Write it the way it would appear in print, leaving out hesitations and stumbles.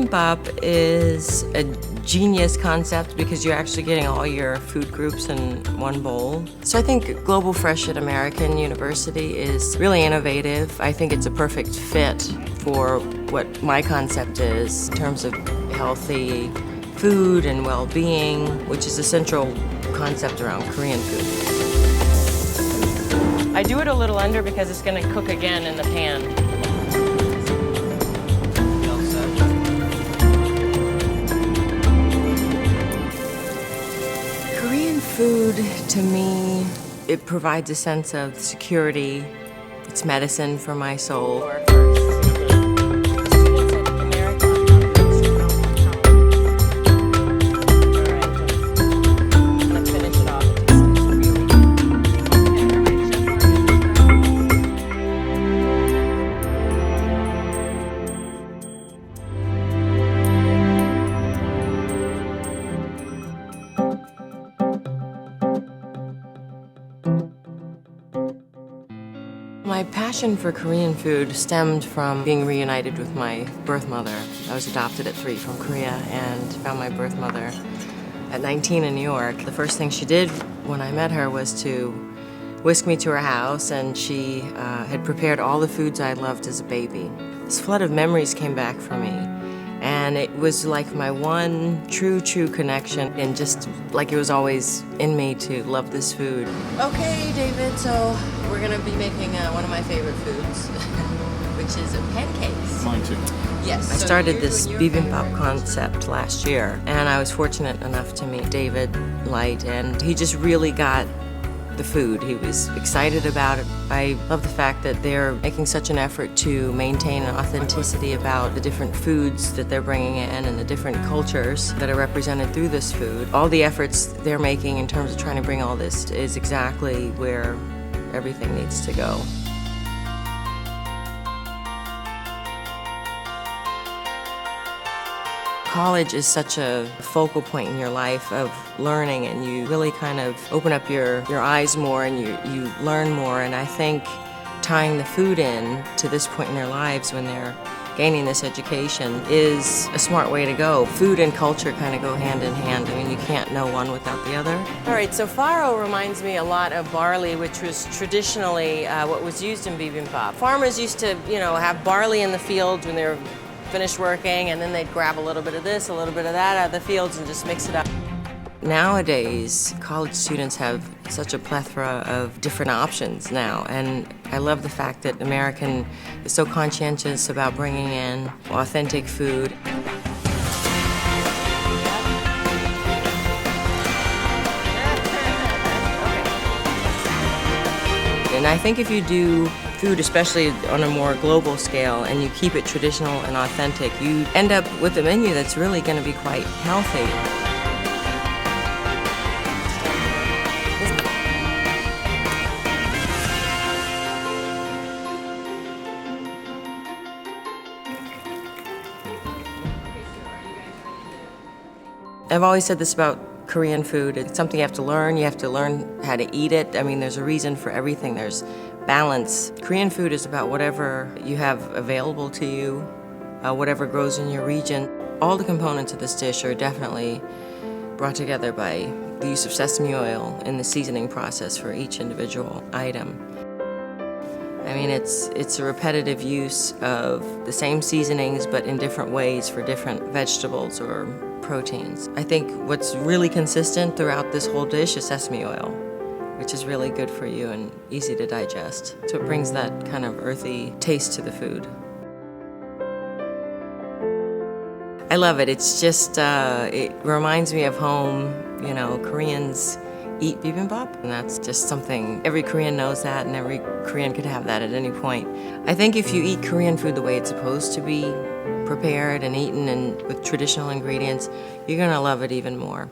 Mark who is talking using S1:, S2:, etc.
S1: bibimbap is a genius concept because you're actually getting all your food groups in one bowl. So I think Global Fresh at American University is really innovative. I think it's a perfect fit for what my concept is in terms of healthy food and well-being, which is a central concept around Korean food. I do it a little under because it's going to cook again in the pan. Korean food, to me, it provides a sense of security. It's medicine for my soul. My passion for Korean food stemmed from being reunited with my birth mother. I was adopted at 3 from Korea and found my birth mother at 19 in New York. The first thing she did when I met her was to whisk me to her house, and she had prepared all the foods I loved as a baby. This flood of memories came back for me, and it was like my one true connection, and just like it was always in me to love this food. Okay, David, so we're gonna be making one of my favorite foods, which is pancakes.
S2: Mine too.
S1: Yes. I started this bibimbap concept last year, and I was fortunate enough to meet David Light, and he just really got the food. He was excited about it. I love the fact that they're making such an effort to maintain an authenticity about the different foods that they're bringing in and the different cultures that are represented through this food. All the efforts they're making in terms of trying to bring all this is exactly where everything needs to go. College is such a focal point in your life of learning, and you really kind of open up your eyes more, and you learn more. And I think tying the food in to this point in their lives when they're gaining this education is a smart way to go. Food and culture kind of go hand in hand. I mean, you can't know one without the other. All right, so farro reminds me a lot of barley, which was traditionally what was used in bibimbap. Farmers used to, have barley in the fields when they were finished working, and then they'd grab a little bit of this, a little bit of that out of the fields and just mix it up. Nowadays, college students have such a plethora of different options now, and I love the fact that American is so conscientious about bringing in authentic food. And I think if you do food, especially on a more global scale, and you keep it traditional and authentic, you end up with a menu that's really going to be quite healthy. I've always said this about Korean food. It's something you have to learn. You have to learn how to eat it. I mean, there's a reason for everything. There's balance. Korean food is about whatever you have available to you, whatever grows in your region. All the components of this dish are definitely brought together by the use of sesame oil in the seasoning process for each individual item. I mean, it's a repetitive use of the same seasonings, but in different ways for different vegetables or proteins. I think what's really consistent throughout this whole dish is sesame oil, which is really good for you and easy to digest. So it brings that kind of earthy taste to the food. I love it. It's just, it reminds me of home. Koreans eat bibimbap, and that's just something, every Korean knows that, and every Korean could have that at any point. I think if you eat Korean food the way it's supposed to be prepared and eaten and with traditional ingredients, you're gonna love it even more.